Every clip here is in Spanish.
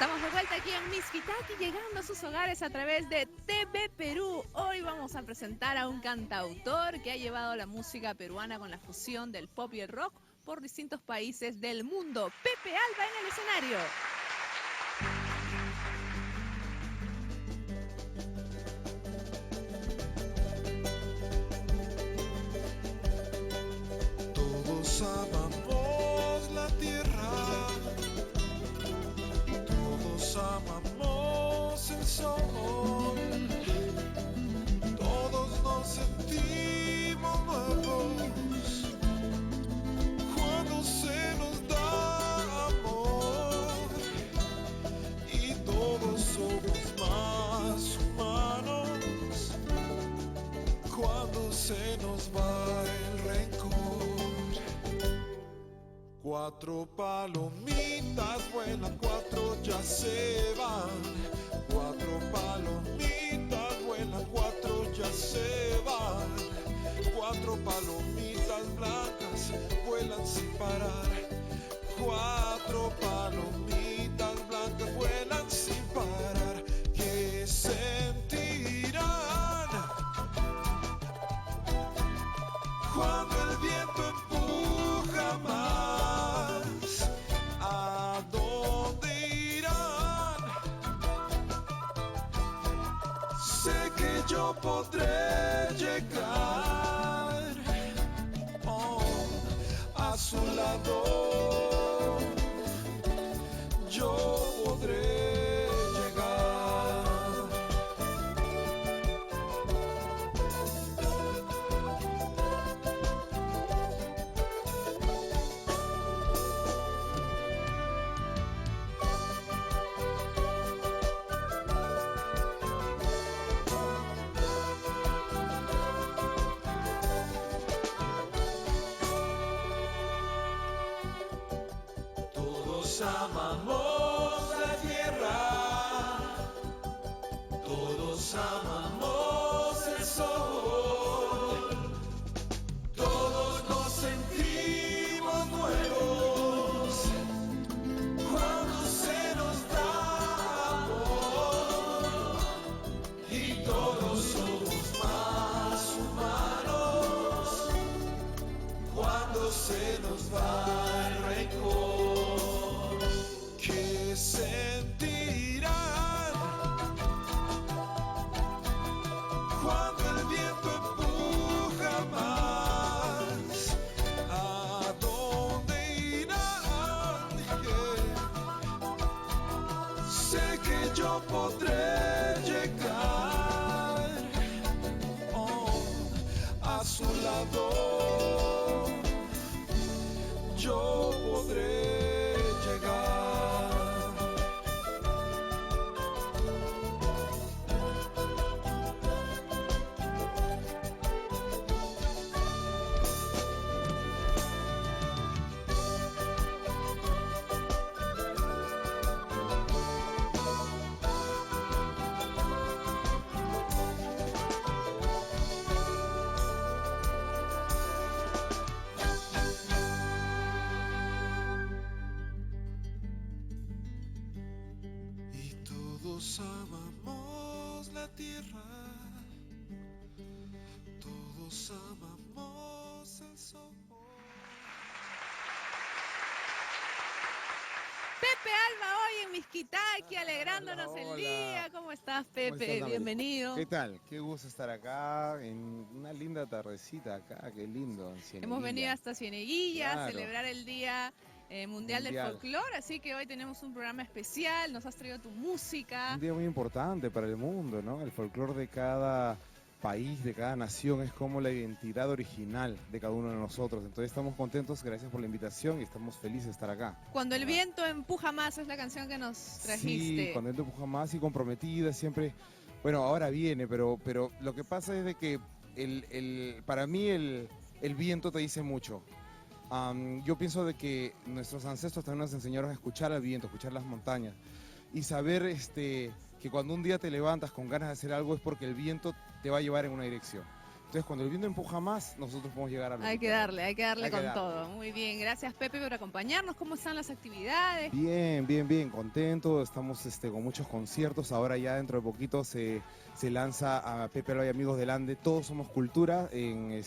Estamos de vuelta aquí en Mixquitaqui, llegando a sus hogares a través de TV Perú. Hoy vamos a presentar a un cantautor que ha llevado la música peruana con la fusión del pop y el rock por distintos países del mundo. Pepe Alba en el escenario. Todos amamos la tierra, todos amamos el sol, todos nos sentimos nuevos cuando se nos da amor, y todos somos más humanos cuando se nos va el rencor. Cuatro palomitas vuelan, cuatro ya se van. Cuatro palomitas vuelan, cuatro ya se van. Cuatro palomitas blancas vuelan sin parar. Cuatro palomitas blancas vuelan sin parar. ¿Qué sentirán cuando el viento empuja más? ¿A dónde irán? Sé que yo podré llegar, a su lado. Yo podré llegar. Todos amamos la tierra, todos amamos el sol, todos nos sentimos nuevos cuando se nos da amor, y todos somos más humanos cuando se nos va el rencor. ¿Qué sentirán cuando el viento empuja más? ¿A dónde irán? Sé que yo podré llegar, a su lado. Yo podré llegar. Y todos amamos la tierra, todos amamos el sol. Pepe Alba hoy en Mixquitaqui, alegrándonos Hola, el hola. día. ¿Cómo estás, ¿Cómo Pepe? estás, Dami? Bienvenido. ¿Qué tal? Qué gusto estar acá en una linda tardecita acá, qué lindo. En Cieneguilla. Hemos venido hasta Cieneguilla a Claro. celebrar el Día Mundial del Folclore, así que hoy tenemos un programa especial, nos has traído tu música. Un día muy importante para el mundo, ¿no? El folclore de cada país, de cada nación, es como la identidad original de cada uno de nosotros. Entonces estamos contentos, gracias por la invitación y estamos felices de estar acá. Cuando el viento empuja más es la canción que nos trajiste. Sí, cuando él te empuja más y comprometida, siempre. Bueno, ahora viene, pero lo que pasa es de que para mí el viento te dice mucho. Yo pienso de que nuestros ancestros también nos enseñaron a escuchar al viento, a escuchar las montañas y saber que cuando un día te levantas con ganas de hacer algo es porque el viento te va a llevar en una dirección. Entonces, cuando el viento empuja más, nosotros podemos llegar a lo Hay que darle Hay que con darle. todo. Muy bien, gracias Pepe por acompañarnos. ¿Cómo están las actividades? Bien, bien, bien, contento. Estamos con muchos conciertos. Ahora ya dentro de poquito se lanza a Pepe Alba y Amigos del Ande. Todos somos cultura en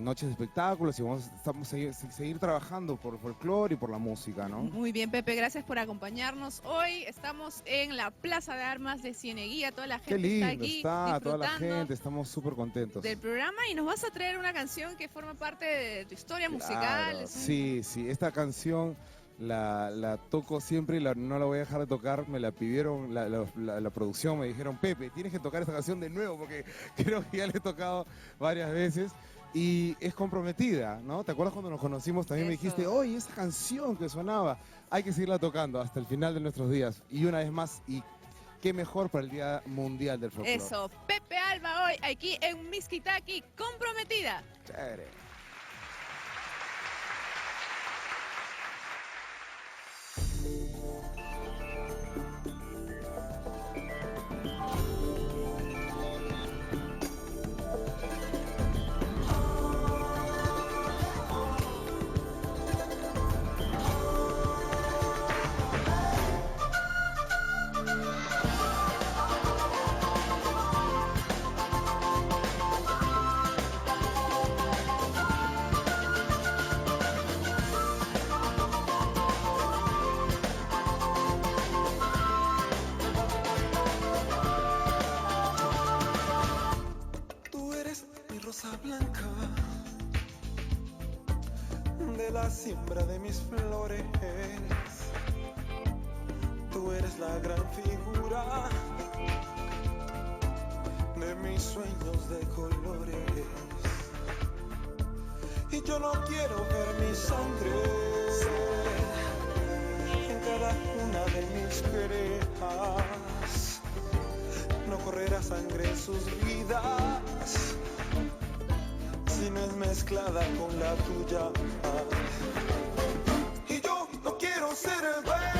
noches de espectáculos y estamos a seguir trabajando por folclore y por la música, ¿no? Muy bien, Pepe, gracias por acompañarnos. Hoy estamos en la Plaza de Armas de Cieneguía. Toda la gente Qué lindo está aquí está, toda la disfrutando gente, estamos súper contentos. del programa y nos vas a traer una canción que forma parte de tu historia musical. Claro, Es un- sí, esta canción la toco siempre y no la voy a dejar de tocar. Me la pidieron la producción, me dijeron, Pepe, tienes que tocar esta canción de nuevo porque creo que ya la he tocado varias veces. Y es comprometida, ¿no? ¿Te acuerdas cuando nos conocimos? También me Eso. dijiste, oye, esa canción que sonaba, hay que seguirla tocando hasta el final de nuestros días. Y una vez más, y qué mejor para el Día Mundial del Folclore. Eso, Pepe Alba hoy aquí en Miskitaki, comprometida. Chévere. Tú eres mi rosa blanca, de la siembra de mis flores. Tú eres la gran figura de mis sueños de colores. Y yo no quiero ver mi sangre en cada una de mis querejas. No correrá sangre en sus vidas si no es mezclada con la tuya. Y yo no quiero ser el rey